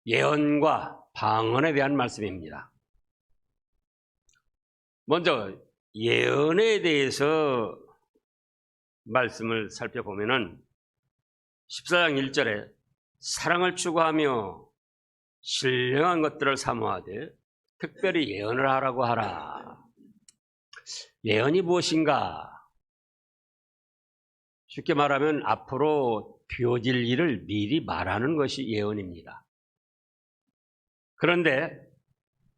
예언과 방언에 대한 말씀입니다. 먼저 예언에 대해서 말씀을 살펴보면은 14장 1절에 사랑을 추구하며 신령한 것들을 사모하되 특별히 예언을 하라고 하라. 예언이 무엇인가? 쉽게 말하면 앞으로 되어질 일을 미리 말하는 것이 예언입니다. 그런데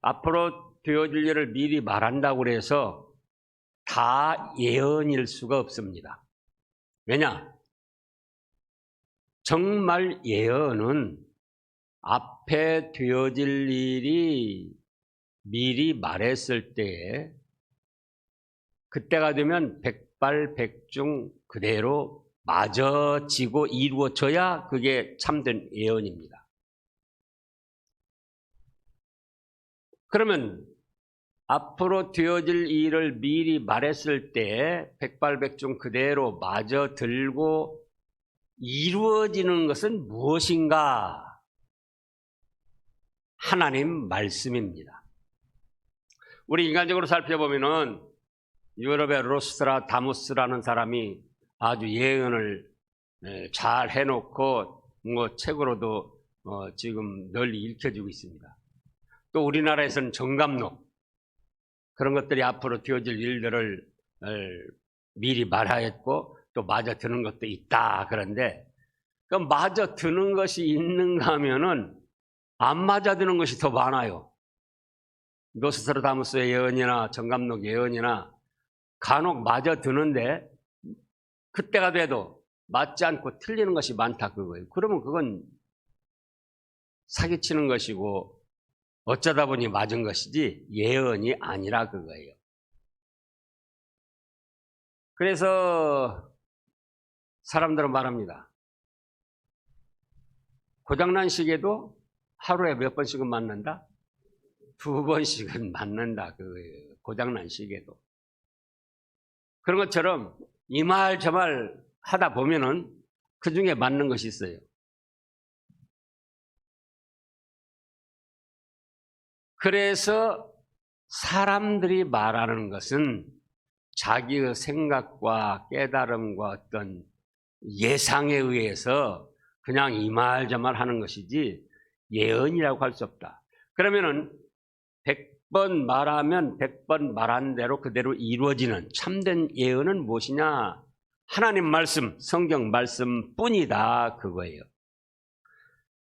앞으로 되어질 일을 미리 말한다고 해서 다 예언일 수가 없습니다. 왜냐? 정말 예언은 앞에 되어질 일이 미리 말했을 때에 그때가 되면 백발백중 그대로 맞아지고 이루어져야 그게 참된 예언입니다. 그러면 앞으로 되어질 일을 미리 말했을 때 백발백중 그대로 맞아들고 이루어지는 것은 무엇인가? 하나님 말씀입니다. 우리 인간적으로 살펴보면은 유럽의 노스트라다무스라는 사람이 아주 예언을 잘 해놓고 뭐 책으로도 지금 널리 읽혀지고 있습니다. 또 우리나라에서는 정감록, 그런 것들이 앞으로 되어질 일들을 미리 말하였고 또 맞아 드는 것도 있다. 그런데 그 맞아 드는 것이 있는가 하면은 안 맞아 드는 것이 더 많아요. 노스트라다무스의 예언이나 정감록 예언이나 간혹 맞아 드는데 그때가 돼도 맞지 않고 틀리는 것이 많다 그거예요. 그러면 그건 사기치는 것이고 어쩌다 보니 맞은 것이지 예언이 아니라 그거예요. 그래서 사람들은 말합니다. 고장난 시계도 하루에 몇 번씩은 맞는다? 2번씩은 맞는다. 그 고장난 시계도. 그런 것처럼 이 말 저 말 하다 보면은 그 중에 맞는 것이 있어요. 그래서 사람들이 말하는 것은 자기의 생각과 깨달음과 어떤 예상에 의해서 그냥 이 말 저 말 하는 것이지 예언이라고 할 수 없다. 그러면은 100번 말하면 100번 말한 대로 그대로 이루어지는 참된 예언은 무엇이냐? 하나님 말씀, 성경 말씀뿐이다 그거예요.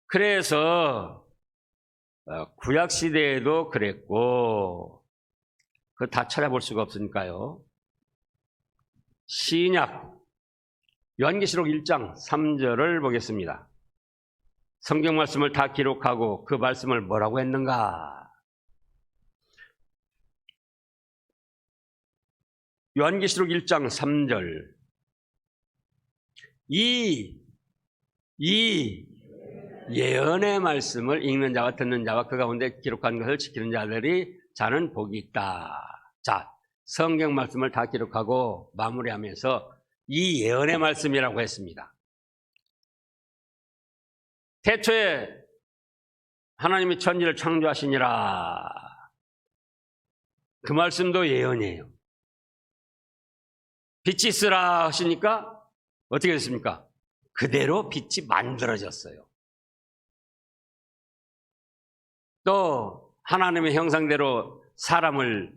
그래서 구약 시대에도 그랬고 그거 다 찾아볼 수가 없으니까요. 신약 요한계시록 1장 3절을 보겠습니다. 성경 말씀을 다 기록하고 그 말씀을 뭐라고 했는가? 요한계시록 1장 3절 이 예언의 말씀을 읽는 자와 듣는 자와 그 가운데 기록한 것을 지키는 자들이 자는 복이 있다. 자, 성경 말씀을 다 기록하고 마무리하면서 이 예언의 말씀이라고 했습니다. 태초에 하나님이 천지를 창조하시니라. 그 말씀도 예언이에요. 빛이 있으라 하시니까 어떻게 됐습니까? 그대로 빛이 만들어졌어요. 또 하나님의 형상대로 사람을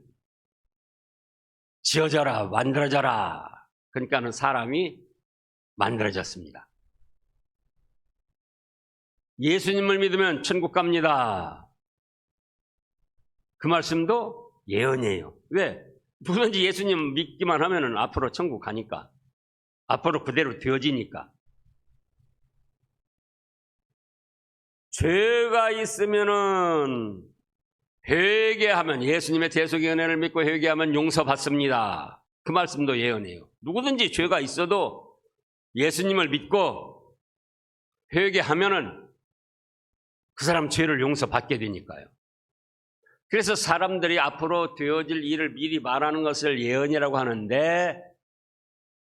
지어져라, 만들어져라. 그러니까는 사람이 만들어졌습니다. 예수님을 믿으면 천국 갑니다. 그 말씀도 예언이에요. 왜? 누구든지 예수님 믿기만 하면은 앞으로 천국 가니까. 앞으로 그대로 되어지니까. 죄가 있으면은 회개하면 예수님의 대속의 은혜를 믿고 회개하면 용서받습니다. 그 말씀도 예언이에요. 누구든지 죄가 있어도 예수님을 믿고 회개하면은 그 사람 죄를 용서받게 되니까요. 그래서 사람들이 앞으로 되어질 일을 미리 말하는 것을 예언이라고 하는데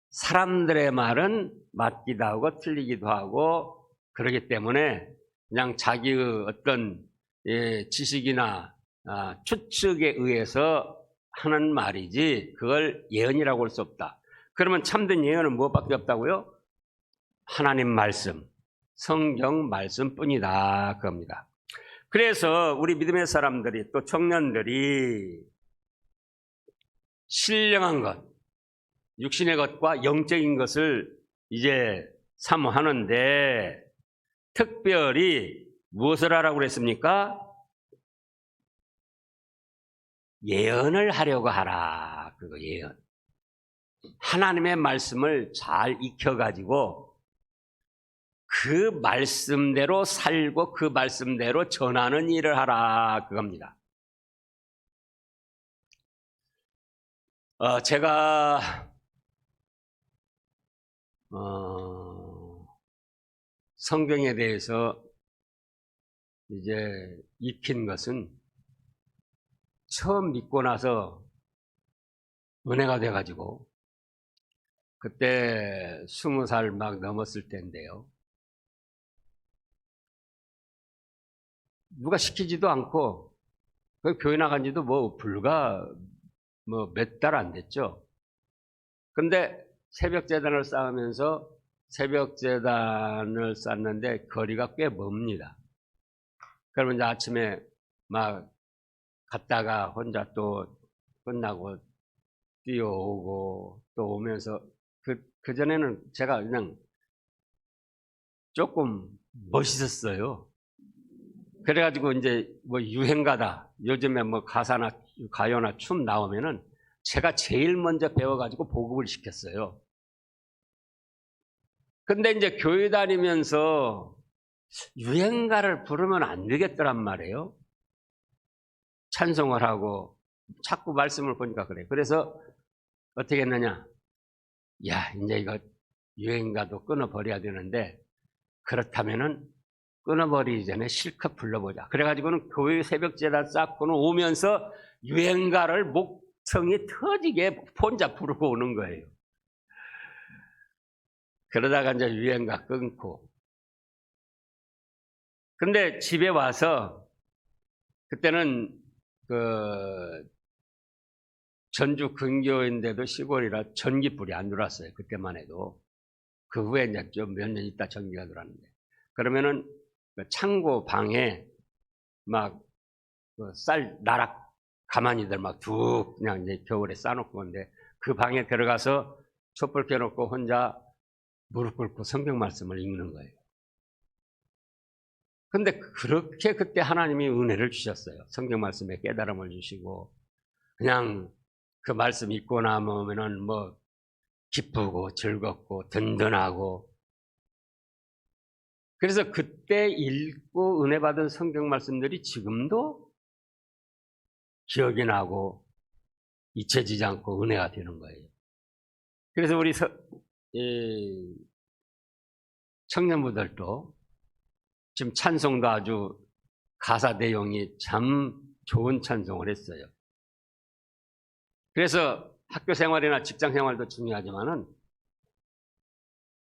사람들의 말은 맞기도 하고 틀리기도 하고 그러기 때문에 그냥 자기의 어떤 지식이나 추측에 의해서 하는 말이지 그걸 예언이라고 할 수 없다. 그러면 참된 예언은 무엇밖에 없다고요? 하나님 말씀, 성경 말씀뿐이다 그겁니다. 그래서 우리 믿음의 사람들이 또 청년들이 신령한 것, 육신의 것과 영적인 것을 이제 사모하는데 특별히 무엇을 하라고 그랬습니까? 예언을 하려고 하라. 그거 예언. 하나님의 말씀을 잘 익혀가지고 그 말씀대로 살고 그 말씀대로 전하는 일을 하라. 그겁니다. 제가 성경에 대해서 이제 익힌 것은 처음 믿고 나서 은혜가 돼가지고 그때 20살 막 넘었을 때인데요. 누가 시키지도 않고 교회 나간 지도 불과 몇 달 안 됐죠. 근데 새벽 재단을 쌓으면서 새벽 재단을 쌓는데 거리가 꽤 멉니다. 그러면 이제 아침에 막 갔다가 혼자 또 끝나고 뛰어오고 또 오면서 그전에는 제가 그냥 조금 멋있었어요. 그래가지고 이제 유행가다. 요즘에 가사나 가요나 춤 나오면은 제가 제일 먼저 배워가지고 보급을 시켰어요. 근데 이제 교회 다니면서 유행가를 부르면 안 되겠더란 말이에요. 찬송을 하고 자꾸 말씀을 보니까 그래. 그래서 어떻게 했느냐? 야, 이제 이거 유행가도 끊어버려야 되는데 그렇다면은 끊어버리기 전에 실컷 불러보자. 그래가지고는 교회 새벽 제단 쌓고는 오면서 유행가를 목청이 터지게 혼자 부르고 오는 거예요. 그러다가 이제 유행가 끊고. 근데 집에 와서 그때는 전주 근교인데도 시골이라 전기불이 안 들어왔어요. 그때만 해도. 그 후에 이제 좀 몇 년 있다 전기가 들어왔는데. 그러면은 창고 방에 막 쌀 나락 가마니들 막 툭 그냥 이제 겨울에 싸놓고 근데 그 방에 들어가서 촛불 켜놓고 혼자 무릎 꿇고 성경 말씀을 읽는 거예요. 근데 그렇게 그때 하나님이 은혜를 주셨어요. 성경 말씀에 깨달음을 주시고 그냥 그 말씀 읽고 나면은 기쁘고 즐겁고 든든하고 그래서 그때 읽고 은혜 받은 성경 말씀들이 지금도 기억이 나고 잊혀지지 않고 은혜가 되는 거예요. 그래서 우리 청년부들도 지금 찬송도 아주 가사 내용이 참 좋은 찬송을 했어요. 그래서 학교 생활이나 직장 생활도 중요하지만은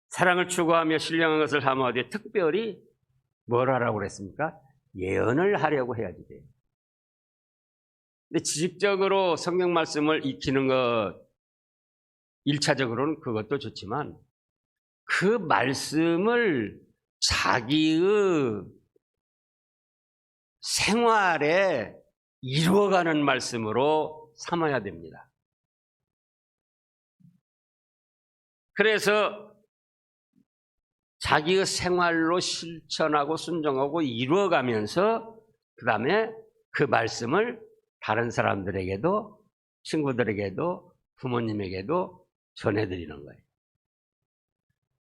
사랑을 추구하며 신령한 것을 함하되 특별히 뭘 하라고 그랬습니까? 예언을 하려고 해야지 돼요. 근데 지식적으로 성경 말씀을 익히는 것 1차적으로는 그것도 좋지만 그 말씀을 자기의 생활에 이루어가는 말씀으로 삼아야 됩니다. 그래서 자기의 생활로 실천하고 순종하고 이루어가면서 그 다음에 그 말씀을 다른 사람들에게도 친구들에게도 부모님에게도 전해드리는 거예요.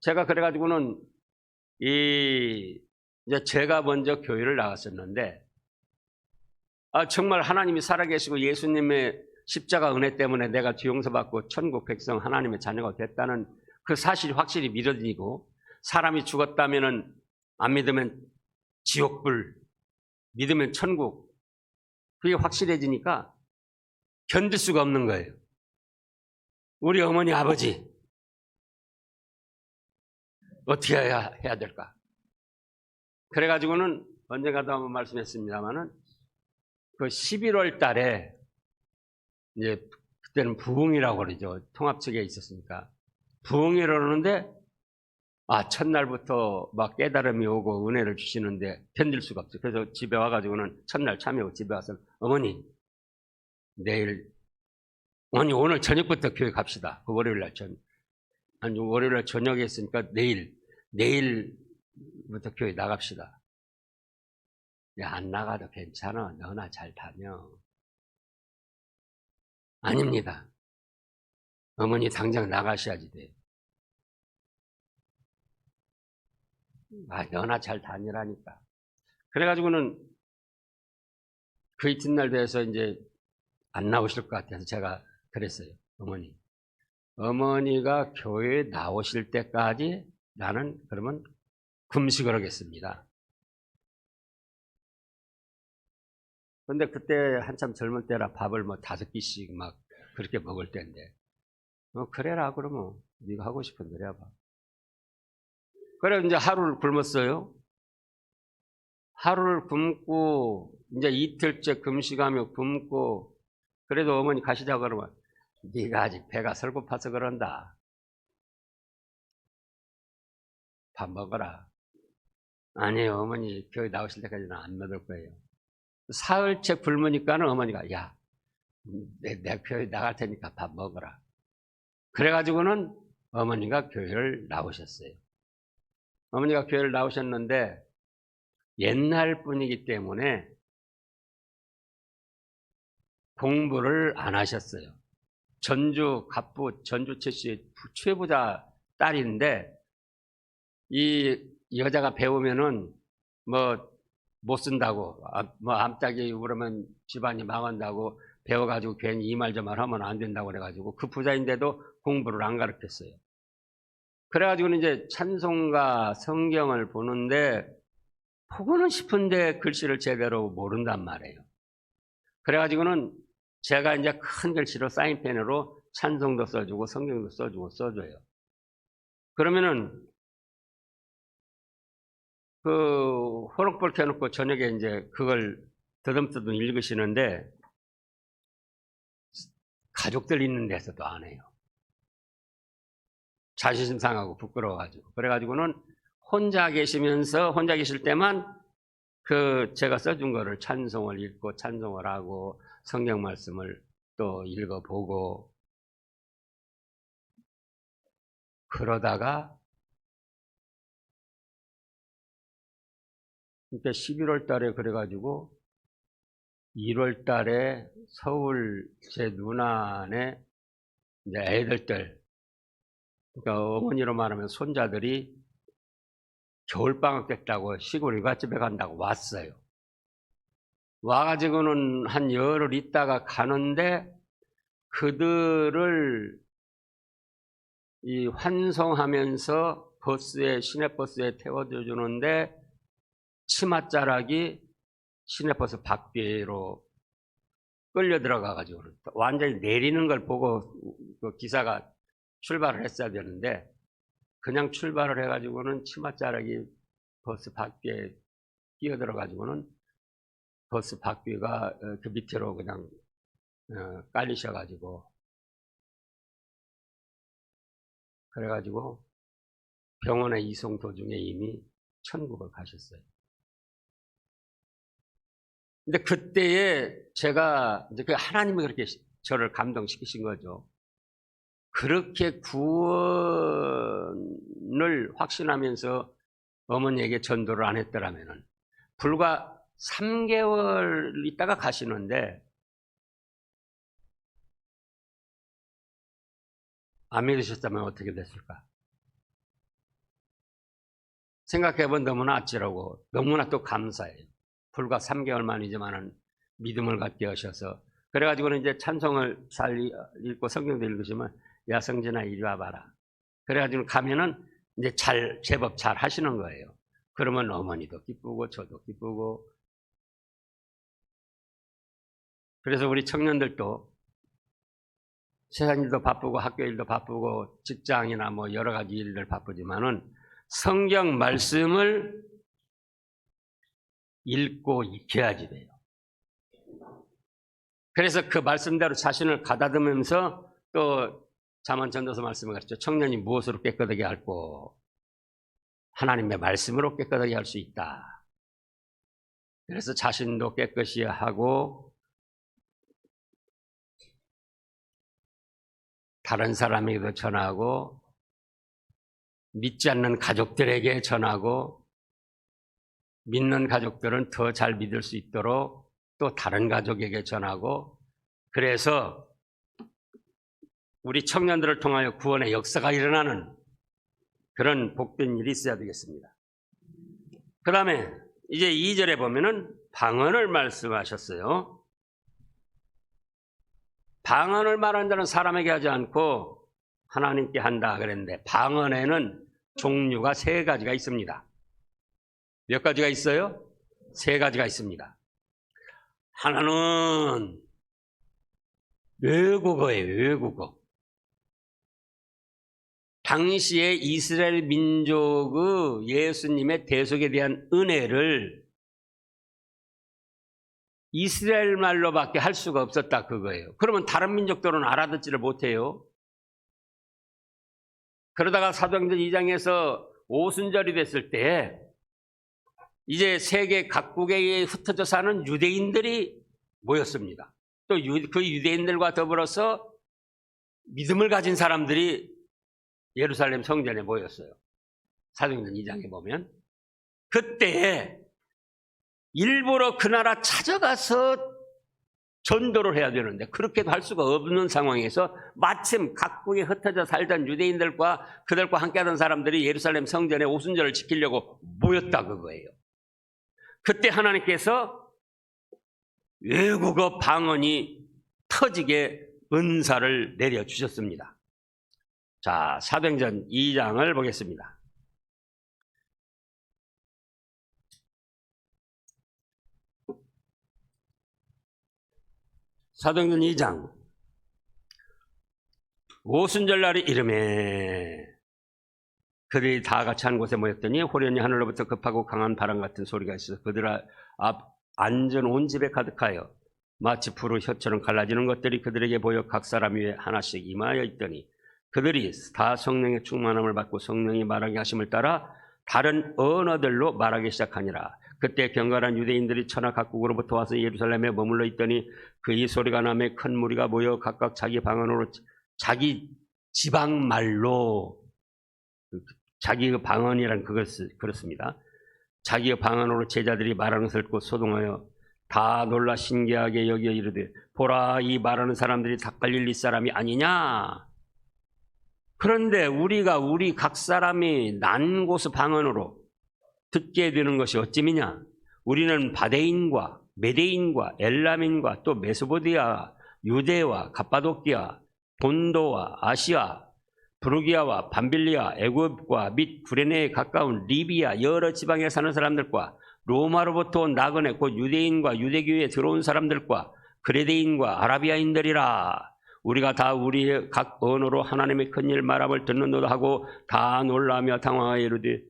제가 그래가지고는 이제 제가 먼저 교회를 나갔었는데 정말 하나님이 살아계시고 예수님의 십자가 은혜 때문에 내가 뒤용서받고 천국 백성 하나님의 자녀가 됐다는 그 사실이 확실히 믿어지고 사람이 죽었다면은 안 믿으면 지옥불, 믿으면 천국 그게 확실해지니까 견딜 수가 없는 거예요. 우리 어머니 아버지 어떻게 해야 될까? 그래가지고는 언젠가도 한번 말씀했습니다만은 그 11월 달에 이제 그때는 부흥이라고 그러죠. 통합 측에 있었으니까. 부흥이라고 그러는데 첫날부터 막 깨달음이 오고 은혜를 주시는데 견딜 수가 없어요. 그래서 집에 와가지고는 첫날 참여하고 집에 와서 어머니 오늘 저녁부터 교회 갑시다. 그 월요일날 월요일날 저녁에 있으니까 내일부터 교회 나갑시다. 야, 안 나가도 괜찮아. 너나 잘 다녀. 아닙니다. 어머니 당장 나가셔야지 돼. 너나 잘 다니라니까. 그래가지고는 그 이튿날 돼서 이제 안 나오실 것 같아서 제가 그랬어요. 어머니가 교회에 나오실 때까지 나는 그러면 금식을 하겠습니다. 근데 그때 한참 젊을 때라 밥을 5끼씩 막 그렇게 먹을 때인데 그래라 그러면 네가 하고 싶은 대로 해봐. 그래 이제 하루를 굶었어요. 하루를 굶고 이제 이틀째 금식하며 굶고 그래도 어머니 가시자 그러면 네가 아직 배가 설고파서 그런다. 밥 먹어라. 아니에요. 어머니 교회 나오실 때까지는 안 먹을 거예요. 사흘째 굶으니까는 어머니가 야, 내 교회 나갈 테니까 밥 먹어라. 그래가지고는 어머니가 교회를 나오셨어요. 어머니가 교회를 나오셨는데 옛날 분이기 때문에 공부를 안 하셨어요. 전주 갑부 전주 최씨 최부자 딸인데 이 여자가 배우면은 못 쓴다고 암탉이 울으면 집안이 망한다고 배워가지고 괜히 이 말 저 말 하면 안 된다고 그래가지고 그 부자인데도 공부를 안 가르쳤어요. 그래가지고는 이제 찬송가 성경을 보는데 보고는 싶은데 글씨를 제대로 모른단 말이에요. 그래가지고는 제가 이제 큰 글씨로 사인펜으로 찬송도 써주고 성경도 써줘요. 그러면은 그 호롱불 켜놓고 저녁에 이제 그걸 더듬더듬 읽으시는데 가족들 있는 데서도 안 해요. 자존심 상하고 부끄러워가지고. 그래가지고는 혼자 계실 때만 그 제가 써준 거를 찬송을 읽고 찬송을 하고 성경 말씀을 또 읽어보고 그러다가 그러니까 11월 달에 그래가지고 1월 달에 서울 제 누나네 이제 애들들 그러니까 어머니로 말하면 손자들이 겨울방학 됐다고 시골 일갓집에 간다고 왔어요. 와가지고는 한 열흘 있다가 가는데 그들을 이 환송하면서 시내버스에 태워줘 주는데 치맛자락이 시내버스 밖으로 끌려 들어가가지고 완전히 내리는 걸 보고 그 기사가 출발을 했어야 되는데 그냥 출발을 해가지고는 치맛자락이 버스 밖에 끼어들어가지고는 버스 바퀴가 그 밑으로 그냥 깔리셔가지고 그래가지고 병원에 이송 도중에 이미 천국을 가셨어요. 근데 그때에 제가 이제 하나님이 그렇게 저를 감동시키신 거죠. 그렇게 구원을 확신하면서 어머니에게 전도를 안 했더라면은 불과 3개월 있다가 가시는데 안 믿으셨다면 어떻게 됐을까? 생각해보면 너무나 아찔하고 너무나 또 감사해요. 불과 3개월 만이지만은 믿음을 갖게 하셔서 그래가지고는 이제 찬송을 잘 읽고 성경도 읽으시면 야 성진아 이리 와봐라. 그래가지고 가면은 이제 제법 잘 하시는 거예요. 그러면 어머니도 기쁘고 저도 기쁘고 그래서 우리 청년들도 세상일도 바쁘고 학교 일도 바쁘고 직장이나 여러 가지 일들 바쁘지만은 성경 말씀을 읽고 익혀야지 돼요. 그래서 그 말씀대로 자신을 가다듬으면서 또 잠언 전도서 말씀을 가르쳐 청년이 무엇으로 깨끗하게 할고 하나님의 말씀으로 깨끗하게 할 수 있다. 그래서 자신도 깨끗이 하고 다른 사람에게도 전하고 믿지 않는 가족들에게 전하고 믿는 가족들은 더 잘 믿을 수 있도록 또 다른 가족에게 전하고 그래서 우리 청년들을 통하여 구원의 역사가 일어나는 그런 복된 일이 있어야 되겠습니다. 그 다음에 이제 2절에 보면은 방언을 말씀하셨어요. 방언을 말하는 자는 사람에게 하지 않고 하나님께 한다 그랬는데 방언에는 종류가 3가지가 있습니다. 몇 가지가 있어요? 3가지가 있습니다. 하나는 외국어예요. 외국어. 당시에 이스라엘 민족의 예수님의 대속에 대한 은혜를 이스라엘 말로밖에 할 수가 없었다 그거예요. 그러면 다른 민족들은 알아듣지를 못해요. 그러다가 사도행전 2장에서 오순절이 됐을 때 이제 세계 각국에 흩어져 사는 유대인들이 모였습니다. 또 그 유대인들과 더불어서 믿음을 가진 사람들이 예루살렘 성전에 모였어요. 사도행전 2장에 보면 그때 일부러 그 나라 찾아가서 전도를 해야 되는데 그렇게도 할 수가 없는 상황에서 마침 각국에 흩어져 살던 유대인들과 그들과 함께하던 사람들이 예루살렘 성전에 오순절을 지키려고 모였다 그거예요. 그때 하나님께서 외국어 방언이 터지게 은사를 내려주셨습니다. 자, 사도행전 2장을 보겠습니다. 사도행전 2장 오순절 날이 이름에 그들이 다 같이 한 곳에 모였더니 호련히 하늘로부터 급하고 강한 바람 같은 소리가 있어서 그들 앞 앉은 온 집에 가득하여 마치 불의 혀처럼 갈라지는 것들이 그들에게 보여 각 사람 위에 하나씩 임하여 있더니 그들이 다 성령의 충만함을 받고 성령이 말하게 하심을 따라 다른 언어들로 말하기 시작하니라. 그때 경건한 유대인들이 천하 각국으로부터 와서 예루살렘에 머물러 있더니 그의 소리가 나매 큰 무리가 모여 각각 자기 방언으로 자기 지방 말로 자기의 방언이란 그렇습니다. 자기의 방언으로 제자들이 말하는 것을 듣고 소동하여 다 놀라 신기하게 여겨 이르되 보라 이 말하는 사람들이 다 갈릴리 사람이 아니냐. 그런데 우리가 우리 각 사람이 난 곳의 방언으로 듣게 되는 것이 어찌미냐. 우리는 바데인과 메데인과 엘람인과 또 메소포디아, 유대와 갑바도키아, 본도와 아시아, 브루기아와 밤빌리아, 애굽과 및 구레네에 가까운 리비아 여러 지방에 사는 사람들과 로마로부터 온 나그네 곧 유대인과 유대교에 들어온 사람들과 그레데인과 아라비아인들이라. 우리가 다 우리의 각 언어로 하나님의 큰일 말함을 듣는도다 하고 다 놀라며 당황하여 이르되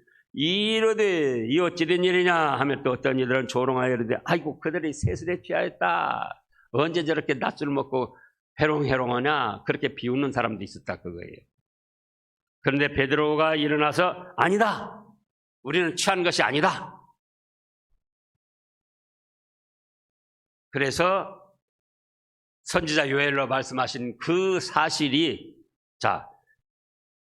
이 어찌 된 일이냐 하며 또 어떤 이들은 조롱하여 이르되 아이고 그들이 세술에 취하였다. 언제 저렇게 낮술 먹고 해롱해롱하냐. 그렇게 비웃는 사람도 있었다 그거예요. 그런데 베드로가 일어나서 아니다. 우리는 취한 것이 아니다. 그래서 선지자 요엘로 말씀하신 그 사실이 자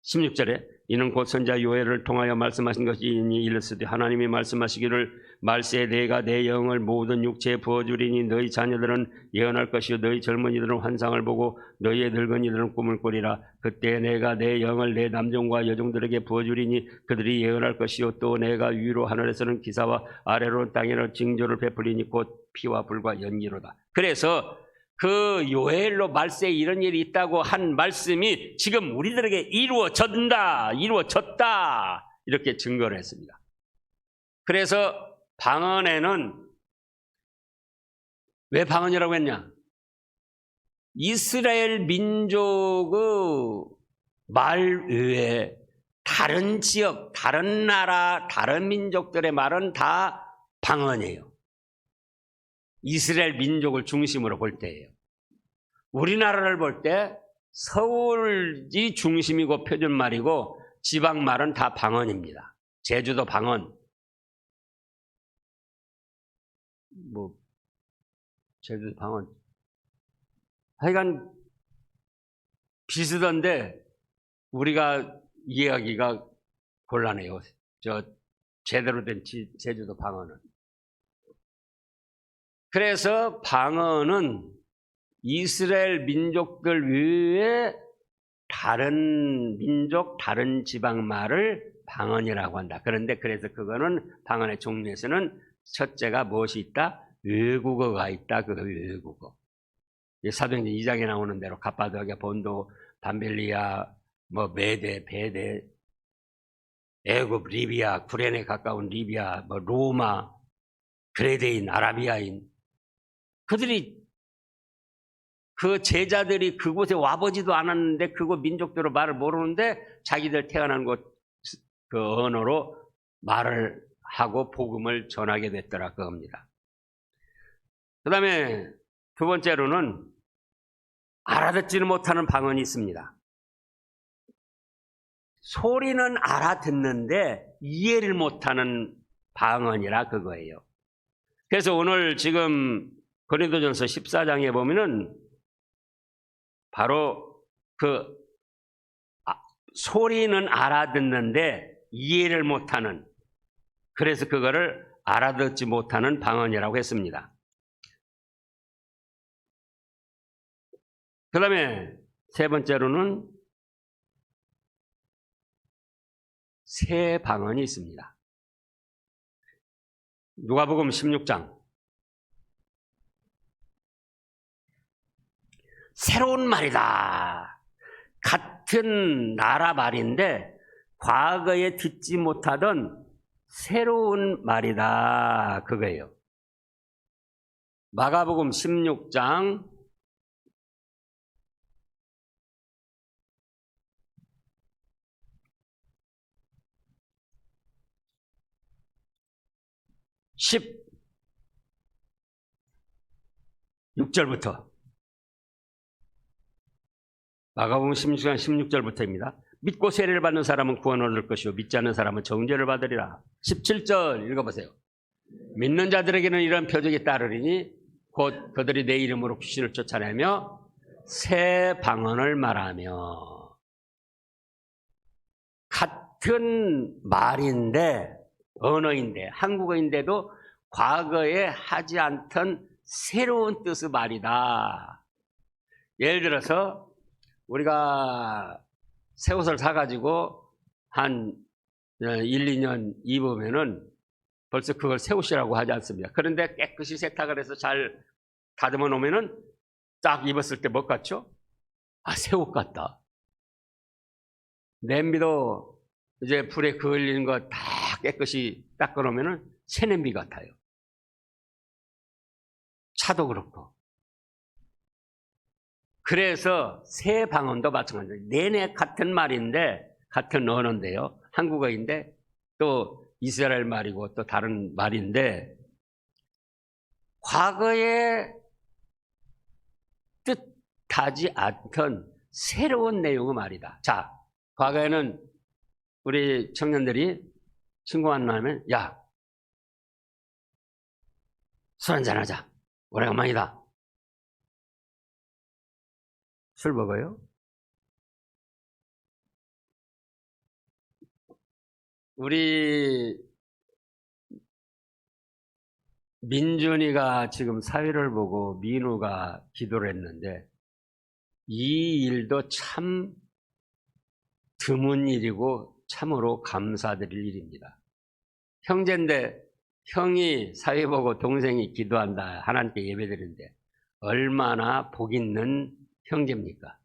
16절에 이는 곧 선지자 요엘을 통하여 말씀하신 것이니 이르시되 하나님이 말씀하시기를 말세에 내가 내 영을 모든 육체에 부어주리니 너희 자녀들은 예언할 것이요 너희 젊은이들은 환상을 보고 너희의 늙은이들은 꿈을 꾸리라. 그때 내가 내 영을 내 남종과 여종들에게 부어주리니 그들이 예언할 것이요 또 내가 위로 하늘에서는 기사와 아래로 땅에는 징조를 베풀리니 곧 피와 불과 연기로다. 그래서 그 요엘로 말세에 이런 일이 있다고 한 말씀이 지금 우리들에게 이루어졌다 이렇게 증거를 했습니다. 그래서 방언에는 왜 방언이라고 했냐? 이스라엘 민족의 말 외에 다른 지역, 다른 나라, 다른 민족들의 말은 다 방언이에요. 이스라엘 민족을 중심으로 볼 때예요. 우리나라를 볼 때 서울이 중심이고 표준말이고 지방말은 다 방언입니다. 제주도 방언, 뭐 제주도 방언, 하여간 비슷한데 우리가 이해하기가 곤란해요. 저 제대로 된 제주도 방언은. 그래서 방언은 이스라엘 민족들 외에 다른 민족, 다른 지방 말을 방언이라고 한다. 그런데 그래서 그거는 방언의 종류에서는 첫째가 무엇이 있다? 외국어가 있다. 그 외국어. 사도행전 2장에 나오는 대로 갑바도기아, 본도, 밤벨리아, 뭐 메대, 베대, 애굽, 리비아, 구레네 가까운 리비아, 뭐 로마, 그레데인, 아라비아인, 그들이 그 제자들이 그곳에 와보지도 않았는데 그곳 민족대로 말을 모르는데 자기들 태어난 곳 그 언어로 말을 하고 복음을 전하게 됐더라 그겁니다. 그 다음에 두 번째로는 알아듣지는 못하는 방언이 있습니다. 소리는 알아듣는데 이해를 못하는 방언이라 그거예요. 그래서 오늘 지금 고린도전서 14장에 보면은 바로 그 소리는 알아듣는데 이해를 못하는, 그래서 그거를 알아듣지 못하는 방언이라고 했습니다. 그 다음에 세 번째로는 새 방언이 있습니다. 누가복음 16장. 새로운 말이다. 같은 나라 말인데 과거에 듣지 못하던 새로운 말이다. 그거예요. 마가복음 16장 16절부터 마가복음 16장 16절부터입니다. 믿고 세례를 받는 사람은 구원을 얻을 것이요 믿지 않는 사람은 정죄를 받으리라. 17절 읽어보세요. 믿는 자들에게는 이런 표적이 따르리니 곧 그들이 내 이름으로 귀신을 쫓아내며 새 방언을 말하며. 같은 말인데 언어인데 한국어인데도 과거에 하지 않던 새로운 뜻의 말이다. 예를 들어서 우리가 새 옷을 사가지고 한 1, 2년 입으면은 벌써 그걸 새 옷이라고 하지 않습니다. 그런데 깨끗이 세탁을 해서 잘 다듬어 놓으면은 딱 입었을 때 뭐 같죠? 아, 새 옷 같다. 냄비도 이제 불에 그을리는 거 다 깨끗이 닦아 놓으면은 새 냄비 같아요. 차도 그렇고. 그래서 새 방언도 마찬가지예요. 내내 같은 말인데, 같은 언어인데요. 한국어인데, 또 이스라엘 말이고 또 다른 말인데, 과거에 뜻하지 않던 새로운 내용의 말이다. 자, 과거에는 우리 청년들이 친구 만나면, 야, 술 한잔 하자. 오래간만이다. 술 먹어요? 우리 민준이가 지금 사회를 보고 민우가 기도를 했는데 이 일도 참 드문 일이고 참으로 감사드릴 일입니다. 형제인데 형이 사회 보고 동생이 기도한다, 하나님께 예배드리는데 얼마나 복 있는 형제입니까?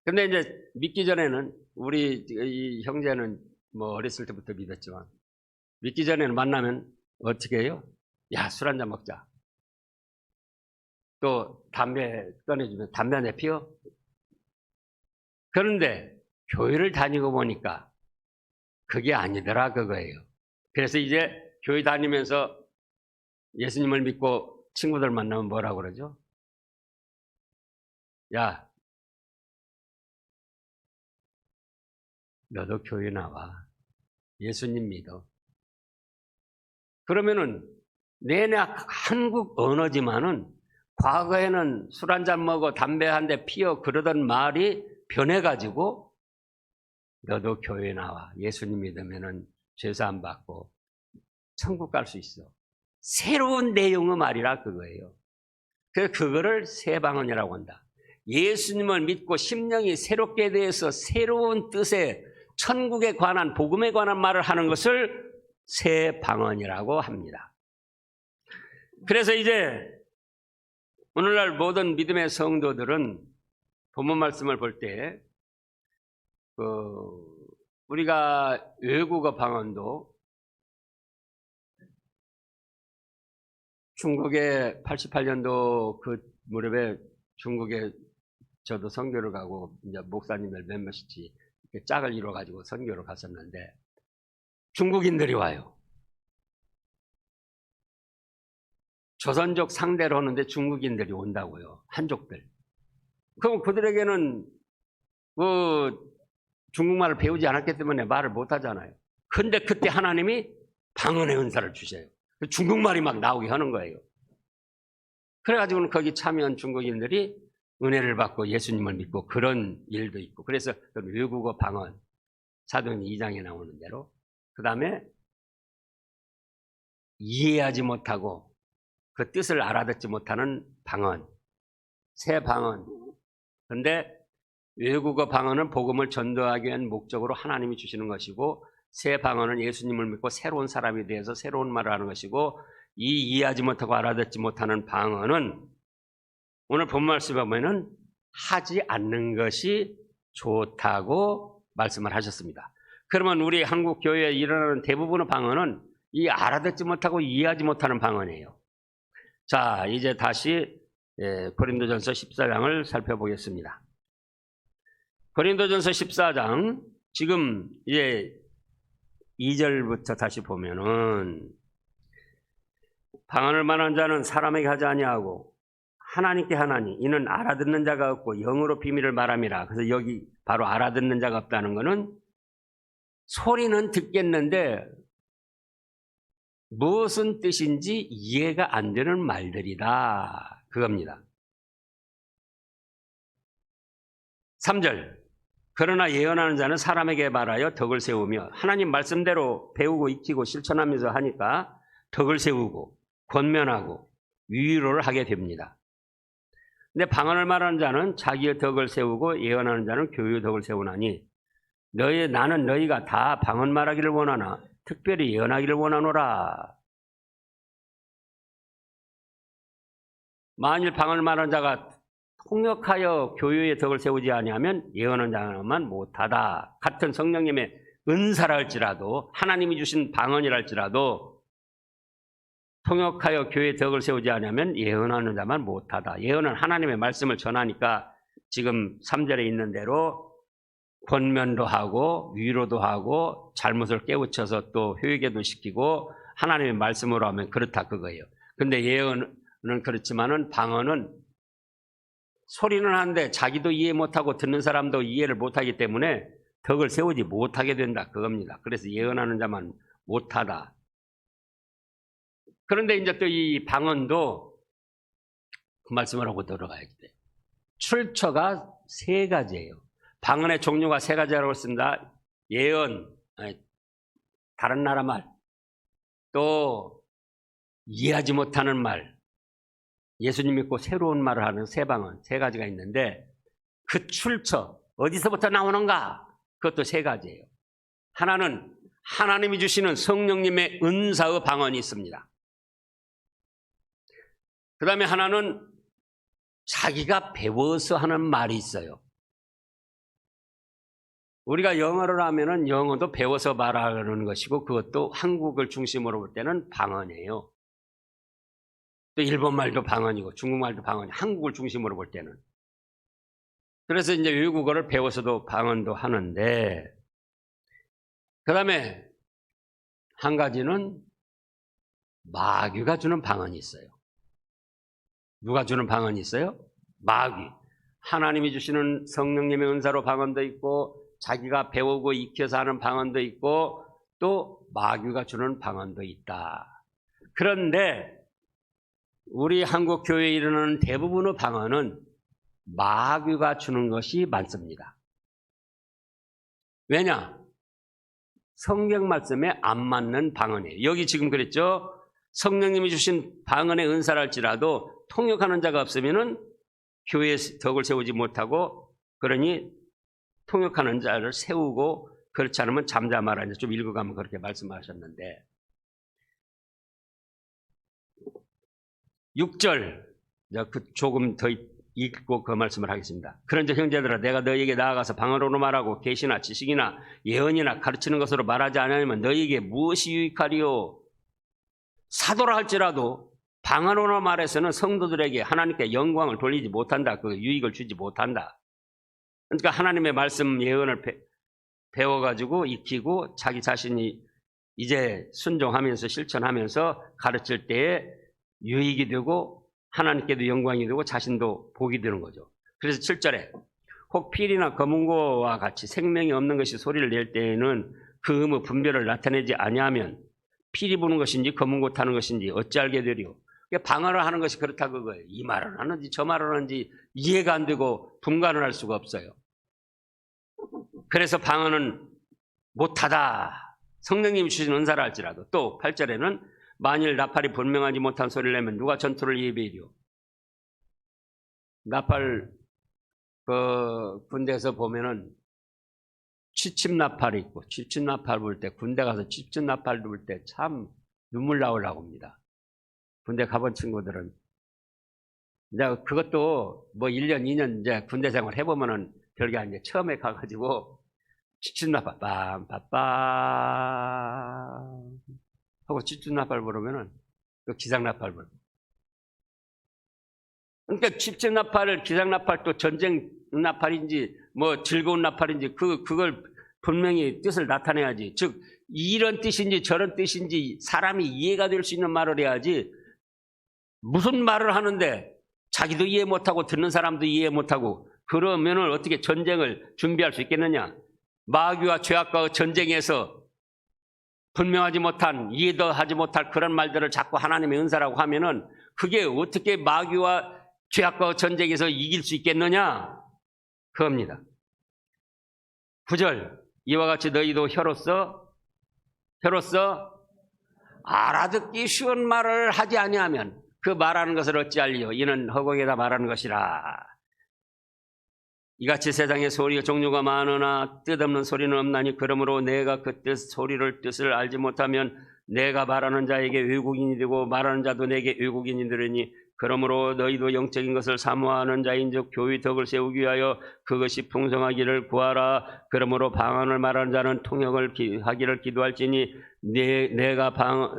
근데 이제 믿기 전에는 우리 이 형제는 뭐 어렸을 때부터 믿었지만 믿기 전에는 만나면 어떻게 해요? 야, 술 한잔 먹자. 또 담배 꺼내주면 담배 한 대 피워? 그런데 교회를 다니고 보니까 그게 아니더라 그거예요. 그래서 이제 교회 다니면서 예수님을 믿고 친구들 만나면 뭐라고 그러죠? 야, 너도 교회 나와. 예수님 믿어. 그러면은 내내 한국 언어지만은 과거에는 술 한잔 먹어 담배 한 대 피워 그러던 말이 변해가지고 너도 교회 나와. 예수님 믿으면은 죄사함 받고 천국 갈 수 있어. 새로운 내용의 말이라 그거예요. 그래서 그거를 새 방언이라고 한다. 예수님을 믿고 심령이 새롭게 되어서 새로운 뜻의 천국에 관한 복음에 관한 말을 하는 것을 새 방언이라고 합니다. 그래서 이제 오늘날 모든 믿음의 성도들은 본문 말씀을 볼 때 우리가 외국어 방언도 중국에 88년도 그 무렵에 중국에 저도 선교를 가고 이제 목사님들 몇몇이 짝을 이뤄 가지고 선교를 갔었는데 중국인들이 와요. 조선족 상대로 하는데 중국인들이 온다고요. 한족들. 그럼 그들에게는 중국말을 배우지 않았기 때문에 말을 못 하잖아요. 근데 그때 하나님이 방언의 은사를 주셔요. 중국말이 막 나오게 하는 거예요. 그래가지고는 거기 참여한 중국인들이 은혜를 받고 예수님을 믿고 그런 일도 있고. 그래서 외국어 방언, 사도행전 2장에 나오는 대로. 그 다음에 이해하지 못하고 그 뜻을 알아듣지 못하는 방언, 새 방언. 그런데 외국어 방언은 복음을 전도하기 위한 목적으로 하나님이 주시는 것이고, 새 방언은 예수님을 믿고 새로운 사람이 되어서 새로운 말을 하는 것이고, 이 이해하지 못하고 알아듣지 못하는 방언은 오늘 본 말씀에 보면은 하지 않는 것이 좋다고 말씀을 하셨습니다. 그러면 우리 한국 교회에 일어나는 대부분의 방언은 이 알아듣지 못하고 이해하지 못하는 방언이에요. 자, 이제 다시 고린도전서 14장을 살펴보겠습니다. 고린도전서 14장 지금 이제 2절부터 다시 보면은 방언을 말하는 자는 사람에게 하지 아니하고 하나님께 하나니 이는 알아듣는 자가 없고 영으로 비밀을 말함이라. 그래서 여기 바로 알아듣는 자가 없다는 것은 소리는 듣겠는데 무슨 뜻인지 이해가 안 되는 말들이다. 그겁니다. 3절. 그러나 예언하는 자는 사람에게 말하여 덕을 세우며 하나님 말씀대로 배우고 익히고 실천하면서 하니까 덕을 세우고 권면하고 위로를 하게 됩니다. 근데 방언을 말하는 자는 자기의 덕을 세우고 예언하는 자는 교유의 덕을 세우나니 나는 너희가 다 방언 말하기를 원하나 특별히 예언하기를 원하노라. 만일 방언을 말하는 자가 통역하여 교유의 덕을 세우지 아니하면 예언하는 자만 못하다. 같은 성령님의 은사라 할지라도 하나님이 주신 방언이라 할지라도 통역하여 교회의 덕을 세우지 않으면 예언하는 자만 못하다. 예언은 하나님의 말씀을 전하니까 지금 3절에 있는 대로 권면도 하고 위로도 하고 잘못을 깨우쳐서 또 회개도 시키고 하나님의 말씀으로 하면 그렇다 그거예요. 근데 예언은 그렇지만은 방언은 소리는 하는데 자기도 이해 못하고 듣는 사람도 이해를 못하기 때문에 덕을 세우지 못하게 된다 그겁니다. 그래서 예언하는 자만 못하다. 그런데 이제 또 이 방언도 그 말씀을 하고 들어가야 돼. 출처가 3가지예요. 방언의 종류가 3가지라고 쓴다. 예언, 다른 나라 말, 또 이해하지 못하는 말, 예수님 믿고 새로운 말을 하는 새 방언 3가지가 있는데 그 출처 어디서부터 나오는가? 그것도 3가지예요. 하나는 하나님이 주시는 성령님의 은사의 방언이 있습니다. 그 다음에 하나는 자기가 배워서 하는 말이 있어요. 우리가 영어를 하면은 영어도 배워서 말하는 것이고 그것도 한국을 중심으로 볼 때는 방언이에요. 또 일본말도 방언이고 중국말도 방언이고 한국을 중심으로 볼 때는. 그래서 이제 외국어를 배워서도 방언도 하는데 그 다음에 한 가지는 마귀가 주는 방언이 있어요. 누가 주는 방언이 있어요? 마귀. 하나님이 주시는 성령님의 은사로 방언도 있고 자기가 배우고 익혀서 하는 방언도 있고 또 마귀가 주는 방언도 있다. 그런데 우리 한국 교회에 이르는 대부분의 방언은 마귀가 주는 것이 많습니다. 왜냐? 성경 말씀에 안 맞는 방언이에요. 여기 지금 그랬죠? 성령님이 주신 방언의 은사랄지라도 통역하는 자가 없으면은 교회에 덕을 세우지 못하고, 그러니 통역하는 자를 세우고 그렇지 않으면 잠잠하라. 이제 좀 읽어가면 그렇게 말씀하셨는데 6절 조금 더 읽고 그 말씀을 하겠습니다. 그런즉 형제들아 내가 너희에게 나아가서 방언으로 말하고 계시나 지식이나 예언이나 가르치는 것으로 말하지 않으면 너희에게 무엇이 유익하리요? 사도라 할지라도 방언으로 말해서는 성도들에게 하나님께 영광을 돌리지 못한다. 그 유익을 주지 못한다. 그러니까 하나님의 말씀 예언을 배워가지고 익히고 자기 자신이 이제 순종하면서 실천하면서 가르칠 때에 유익이 되고 하나님께도 영광이 되고 자신도 복이 되는 거죠. 그래서 7절에 혹 필이나 검은고와 같이 생명이 없는 것이 소리를 낼 때에는 그 음의 분별을 나타내지 아니하면 필이 부는 것인지 검은고 타는 것인지 어찌 알게 되리요? 방언을 하는 것이 그렇다 그거예요. 이 말을 하는지 저 말을 하는지 이해가 안 되고 분간을 할 수가 없어요. 그래서 방언은 못하다. 성령님이 주신 은사라 할지라도. 또 8절에는 만일 나팔이 분명하지 못한 소리를 내면 누가 전투를 예비해요? 나팔 군대에서 보면은 취침나팔이 있고 취침나팔 불 때 군대 가서 취침나팔 불 때 참 눈물 나오려고 합니다. 군대 가본 친구들은 이제 그것도 뭐 1년 2년 이제 군대 생활 해보면은 별게 아니에요. 처음에 가가지고 취침나팔 빰빠빰 하고 취침나팔 부르면은 그 기상나팔 부르고. 그러니까 취침나팔을 기상나팔 또 전쟁 나팔인지 뭐 즐거운 나팔인지 그걸 분명히 뜻을 나타내야지. 즉 이런 뜻인지 저런 뜻인지 사람이 이해가 될 수 있는 말을 해야지. 무슨 말을 하는데 자기도 이해 못하고 듣는 사람도 이해 못하고 그러면은 어떻게 전쟁을 준비할 수 있겠느냐. 마귀와 죄악과의 전쟁에서 분명하지 못한 이해도 하지 못할 그런 말들을 자꾸 하나님의 은사라고 하면은 그게 어떻게 마귀와 죄악과의 전쟁에서 이길 수 있겠느냐 그겁니다. 9절 이와 같이 너희도 혀로서 알아듣기 쉬운 말을 하지 아니하면 그 말하는 것을 어찌 알리요? 이는 허공에다 말하는 것이라. 이같이 세상에 소리의 종류가 많으나 뜻없는 소리는 없나니 그러므로 내가 그 뜻을 알지 못하면 내가 말하는 자에게 외국인이 되고 말하는 자도 내게 외국인이 되리니 그러므로 너희도 영적인 것을 사모하는 자인즉 교의 덕을 세우기 위하여 그것이 풍성하기를 구하라. 그러므로 방언을 말하는 자는 통역을 하기를 기도할지니 내가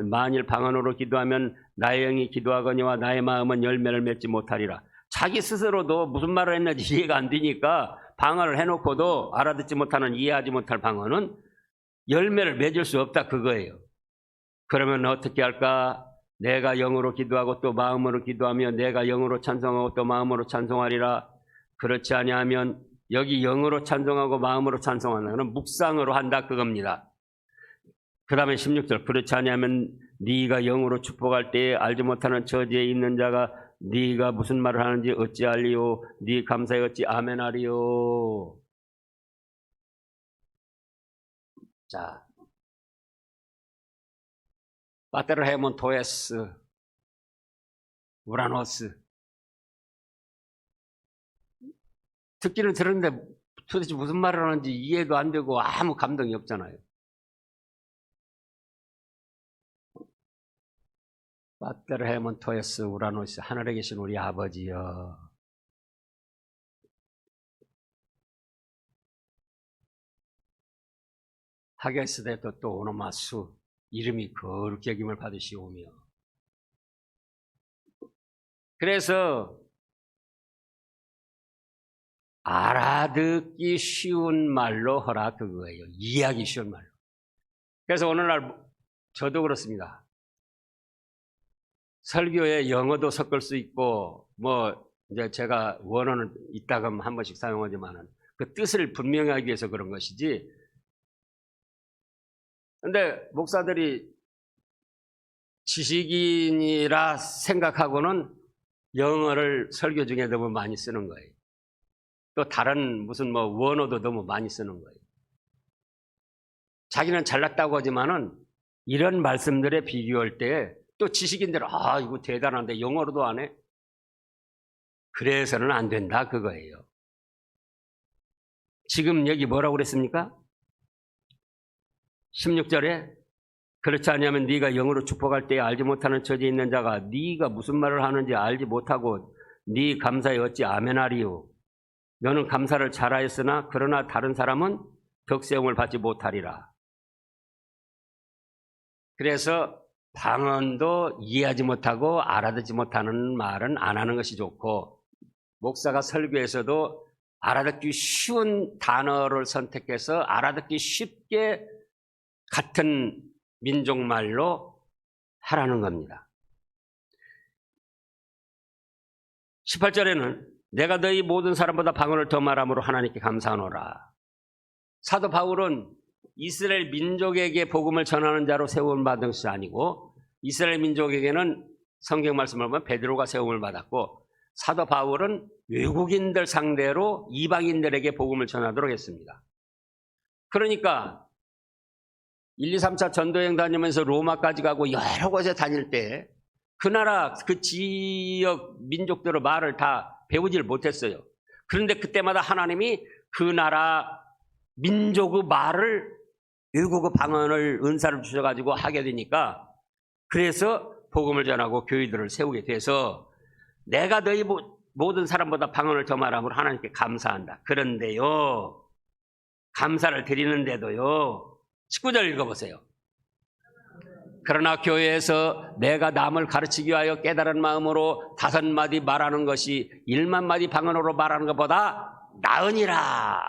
만일 방언으로 기도하면 나의 영이 기도하거니와 나의 마음은 열매를 맺지 못하리라. 자기 스스로도 무슨 말을 했는지 이해가 안 되니까 방언을 해놓고도 알아듣지 못하는 이해하지 못할 방언은 열매를 맺을 수 없다 그거예요. 그러면 어떻게 할까? 내가 영으로 기도하고 또 마음으로 기도하며 내가 영으로 찬송하고 또 마음으로 찬송하리라. 그렇지 아니하면 여기 영으로 찬송하고 마음으로 찬송하는 것은 묵상으로 한다 그겁니다. 그 다음에 16절 그렇지 아니하면 네가 영으로 축복할 때에 알지 못하는 처지에 있는 자가 네가 무슨 말을 하는지 어찌 알리요? 네 감사에 어찌 아멘하리요? 자, 바테르헤몬 토에스 우라노스 듣기는 들었는데 도대체 무슨 말을 하는지 이해도 안 되고 아무 감동이 없잖아요. 바테르헤몬 토에스 우라노스 하늘에 계신 우리 아버지여, 하게스데도 또 오노마수 이름이 거룩히 여김을 받으시오며. 그래서 알아듣기 쉬운 말로 하라 그거예요. 이해하기 쉬운 말로. 그래서 오늘날 저도 그렇습니다. 설교에 영어도 섞을 수 있고 뭐 이제 제가 원어는 이따금 한 번씩 사용하지만은 그 뜻을 분명히 하기 위해서 그런 것이지. 근데 목사들이 지식인이라 생각하고는 영어를 설교 중에 너무 많이 쓰는 거예요. 또 다른 무슨 뭐 원어도 너무 많이 쓰는 거예요. 자기는 잘났다고 하지만은 이런 말씀들에 비교할 때 또 지식인들 이거 대단한데 영어로도 안 해? 그래서는 안 된다 그거예요. 지금 여기 뭐라고 그랬습니까? 16절에 그렇지 않으면 네가 영으로 축복할 때에 알지 못하는 처지에 있는 자가 네가 무슨 말을 하는지 알지 못하고 네 감사에 어찌 아멘하리요. 너는 감사를 잘하였으나 그러나 다른 사람은 덕세움을 받지 못하리라. 그래서 방언도 이해하지 못하고 알아듣지 못하는 말은 안 하는 것이 좋고, 목사가 설교에서도 알아듣기 쉬운 단어를 선택해서 알아듣기 쉽게 같은 민족말로 하라는 겁니다. 18절에는 내가 너희 모든 사람보다 방언을 더 말함으로 하나님께 감사하노라. 사도 바울은 이스라엘 민족에게 복음을 전하는 자로 세움을 받은 것이 아니고, 이스라엘 민족에게는 성경 말씀을 보면 베드로가 세움을 받았고, 사도 바울은 외국인들 상대로 이방인들에게 복음을 전하도록 했습니다. 그러니까 1, 2, 3차 전도여행 다니면서 로마까지 가고 여러 곳에 다닐 때 그 나라 그 지역 민족들의 말을 다 배우지를 못했어요. 그런데 그때마다 하나님이 그 나라 민족의 말을, 외국어 방언을 은사를 주셔가지고 하게 되니까, 그래서 복음을 전하고 교회들을 세우게 돼서 내가 너희 모든 사람보다 방언을 더 말함으로 하나님께 감사한다. 그런데요, 감사를 드리는데도요, 19절 읽어보세요. 그러나 교회에서 내가 남을 가르치기 위하여 깨달은 마음으로 5마디 말하는 것이 1만마디 방언으로 말하는 것보다 나으니라.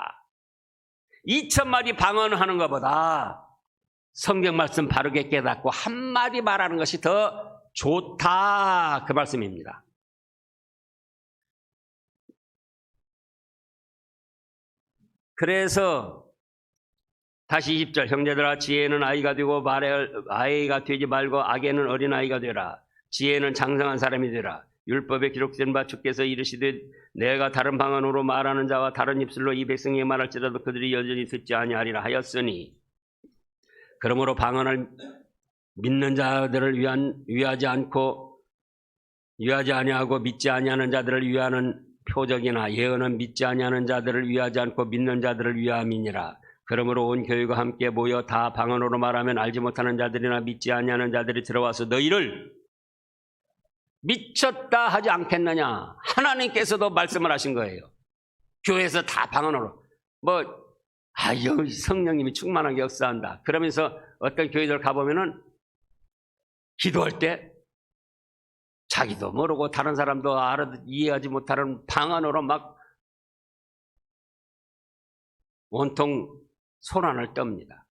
2000마디 방언하는 것보다 성경 말씀 바르게 깨닫고 한마디 말하는 것이 더 좋다, 그 말씀입니다. 그래서 다시 20절, 형제들아 지혜는 아이가 되고 말에 아이가 되지 말고 악에는 어린아이가 되라. 지혜는 장성한 사람이 되라. 율법에 기록된 바 주께서 이르시되 내가 다른 방언으로 말하는 자와 다른 입술로 이 백성에게 말할지라도 그들이 여전히 듣지 아니하리라 하였으니, 그러므로 방언을 믿는 자들을 위하지 아니하고 믿지 아니하는 자들을 위하는 표적이나 예언은 믿지 아니하는 자들을 위하지 않고 믿는 자들을 위함이니라. 그러므로 온 교회가 함께 모여 다 방언으로 말하면 알지 못하는 자들이나 믿지 아니하는 자들이 들어와서 너희를 미쳤다 하지 않겠느냐. 하나님께서도 말씀을 하신 거예요. 교회에서 다 방언으로 성령님이 충만하게 역사한다. 그러면서 어떤 교회들 가보면은 기도할 때 자기도 모르고 다른 사람도 이해하지 못하는 방언으로 막 온통 소란을 떱니다.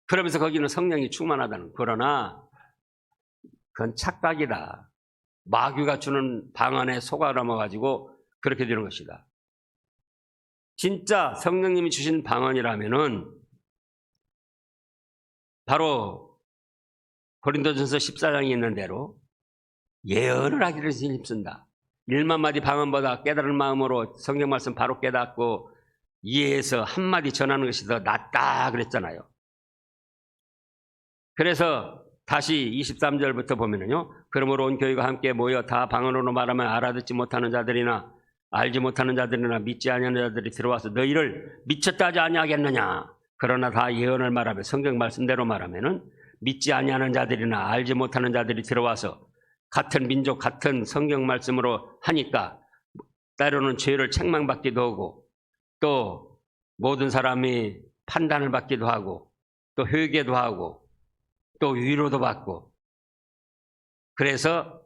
그러면서 거기는 성령이 충만하다는. 그러나 그건 착각이다. 마귀가 주는 방언에 속아 넘어가지고 그렇게 되는 것이다. 진짜 성령님이 주신 방언이라면은 바로 고린도전서 14장에 있는 대로 예언을 하기를 힘쓴다. 1만마디 방언보다 깨달은 마음으로 성경 말씀 바로 깨닫고 이해해서 한마디 전하는 것이 더 낫다 그랬잖아요. 그래서 다시 23절부터 보면은요, 그러므로 온 교회가 함께 모여 다 방언으로 말하면 알아듣지 못하는 자들이나 알지 못하는 자들이나 믿지 아니하는 자들이 들어와서 너희를 미쳤다 하지 아니하겠느냐. 그러나 다 예언을 말하면, 성경 말씀대로 말하면은 믿지 아니하는 자들이나 알지 못하는 자들이 들어와서 같은 민족 같은 성경 말씀으로 하니까 때로는 죄를 책망받기도 하고, 또 모든 사람이 판단을 받기도 하고, 또 회개도 하고, 또 위로도 받고. 그래서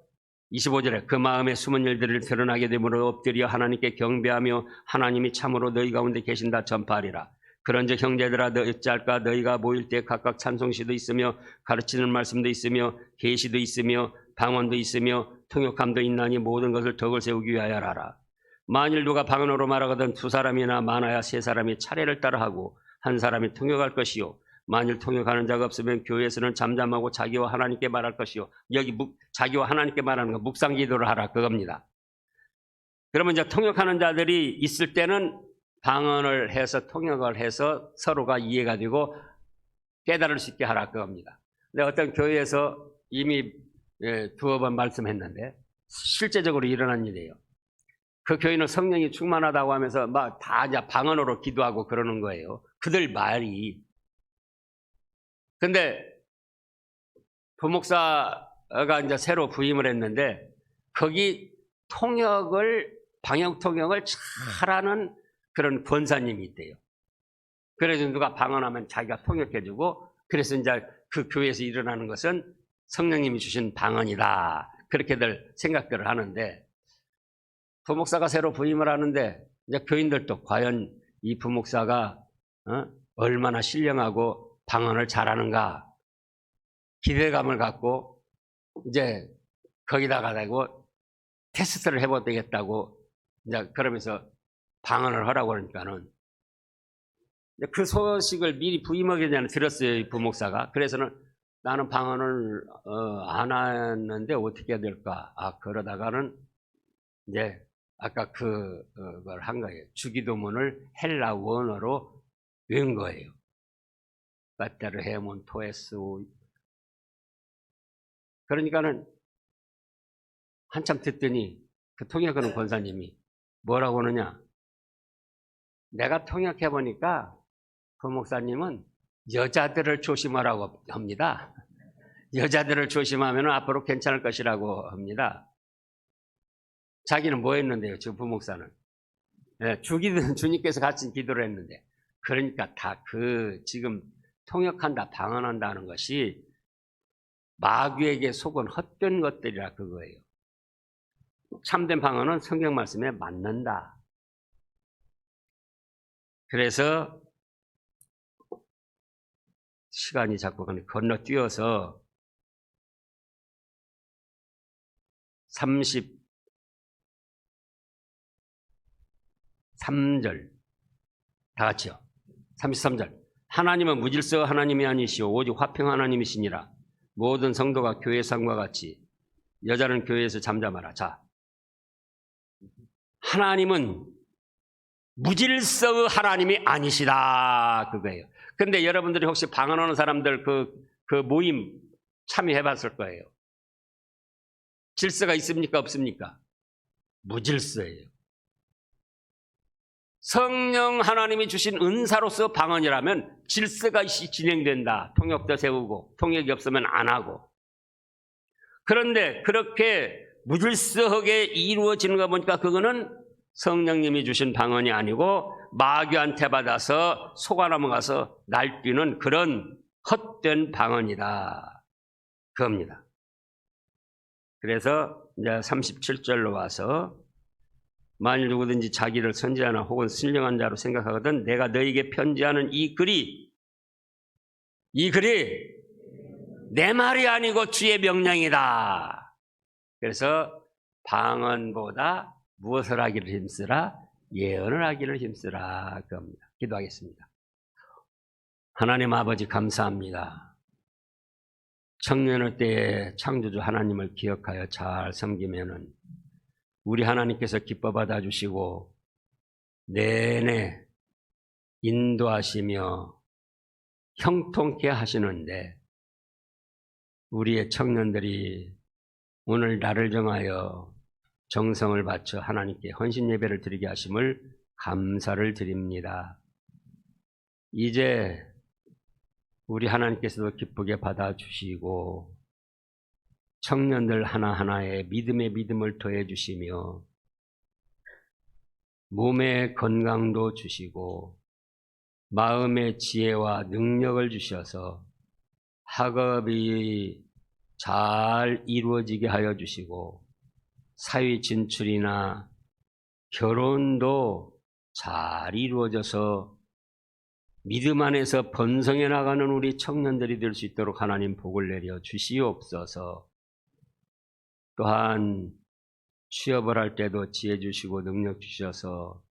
25절에 그 마음에 숨은 일들을 드러나게 되므로 엎드려 하나님께 경배하며 하나님이 참으로 너희 가운데 계신다 전파하리라. 그런즉 형제들아 어찌할까. 너희가 모일 때 각각 찬송시도 있으며 가르치는 말씀도 있으며 계시도 있으며 방언도 있으며 통역함도 있나니 모든 것을 덕을 세우기 위하여 하라. 만일 누가 방언으로 말하거든 두 사람이나 많아야 세 사람이 차례를 따라하고 한 사람이 통역할 것이요. 만일 통역하는 자가 없으면 교회에서는 잠잠하고 자기와 하나님께 말할 것이요. 여기 자기와 하나님께 말하는 거 묵상기도를 하라 그겁니다. 그러면 이제 통역하는 자들이 있을 때는 방언을 해서 통역을 해서 서로가 이해가 되고 깨달을 수 있게 하라 그겁니다. 근데 어떤 교회에서 이미 두어 번 말씀했는데 실제적으로 일어난 일이에요. 그 교회는 성령이 충만하다고 하면서 막 다 이제 방언으로 기도하고 그러는 거예요. 그들 말이. 근데 부목사가 이제 새로 부임을 했는데 거기 방역 통역을 잘하는 그런 권사님이 있대요. 그래서 누가 방언하면 자기가 통역해주고 그래서 이제 그 교회에서 일어나는 것은 성령님이 주신 방언이다. 그렇게들 생각들을 하는데 부목사가 새로 부임을 하는데 이제 교인들도 과연 이 부목사가 얼마나 신령하고 방언을 잘하는가 기대감을 갖고 이제 거기다가 대고 테스트를 해봐야 되겠다고 이제 그러면서 방언을 하라고 그러니까는 그 소식을 미리 부임하기 전에 들었어요, 이 부목사가. 그래서는 나는 방언을 안 하는데 어떻게 해야 될까? 그러다가는 이제 아까 그걸 한 거예요. 주기도문을 헬라 원어로 외운 거예요. 바테르 헤몬 토에스. 그러니까는 한참 듣더니 그 통역하는 권사님이 뭐라고 하느냐? 내가 통역해 보니까 그 목사님은 여자들을 조심하라고 합니다. 여자들을 조심하면 앞으로 괜찮을 것이라고 합니다. 자기는 뭐 했는데요, 저 부목사는? 주님께서 같이 기도를 했는데. 그러니까 다 지금 통역한다, 방언한다는 것이 마귀에게 속은 헛된 것들이라 그거예요. 참된 방언은 성경 말씀에 맞는다. 그래서 시간이 자꾸 건너뛰어서 33절 다 같이요. 33절 하나님은 무질서 하나님이 아니시오 오직 화평 하나님이시니라. 모든 성도가 교회 상과 같이 여자는 교회에서 잠잠하라. 자, 하나님은 무질서 하나님이 아니시다 그거예요. 근데 여러분들이 혹시 방언하는 사람들 그 모임 참여해 봤을 거예요. 질서가 있습니까 없습니까? 무질서예요. 성령 하나님이 주신 은사로서 방언이라면 질서가 진행된다. 통역도 세우고 통역이 없으면 안 하고. 그런데 그렇게 무질서하게 이루어지는 거 보니까 그거는 성령님이 주신 방언이 아니고 마귀한테 받아서 속아나무 가서 날뛰는 그런 헛된 방언이다. 그겁니다. 그래서 이제 37절로 와서 만일 누구든지 자기를 선지자나 혹은 신령한 자로 생각하거든 내가 너에게 편지하는 이 글이 내 말이 아니고 주의 명령이다. 그래서 방언보다 무엇을 하기를 힘쓰라? 예언을 하기를 힘쓰라. 그겁니다. 기도하겠습니다. 하나님 아버지 감사합니다. 청년의 때에 창조주 하나님을 기억하여 잘 섬기면은 우리 하나님께서 기뻐 받아주시고 내내 인도하시며 형통케 하시는데 우리의 청년들이 오늘 날을 정하여 정성을 바쳐 하나님께 헌신 예배를 드리게 하심을 감사를 드립니다. 이제 우리 하나님께서도 기쁘게 받아주시고 청년들 하나하나에 믿음의 믿음을 더해 주시며 몸의 건강도 주시고 마음의 지혜와 능력을 주셔서 학업이 잘 이루어지게 하여 주시고 사회 진출이나 결혼도 잘 이루어져서 믿음 안에서 번성해 나가는 우리 청년들이 될 수 있도록 하나님 복을 내려 주시옵소서. 또한 취업을 할 때도 지혜 주시고 능력 주셔서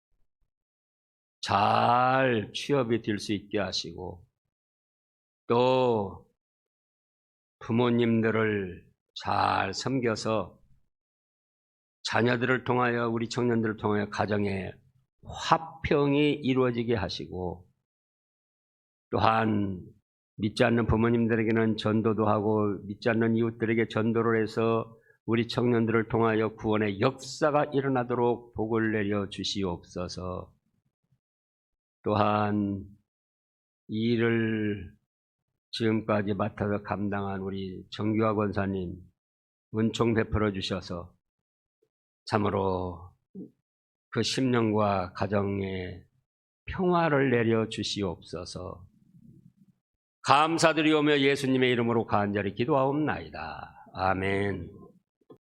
잘 취업이 될 수 있게 하시고 또 부모님들을 잘 섬겨서 자녀들을 통하여 우리 청년들을 통하여 가정의 화평이 이루어지게 하시고 또한 믿지 않는 부모님들에게는 전도도 하고 믿지 않는 이웃들에게 전도를 해서 우리 청년들을 통하여 구원의 역사가 일어나도록 복을 내려 주시옵소서. 또한 이 일을 지금까지 맡아서 감당한 우리 정규하 권사님 은총 베풀어 주셔서 참으로 그 심령과 가정에 평화를 내려 주시옵소서. 감사드리오며 예수님의 이름으로 간절히 기도하옵나이다. 아멘.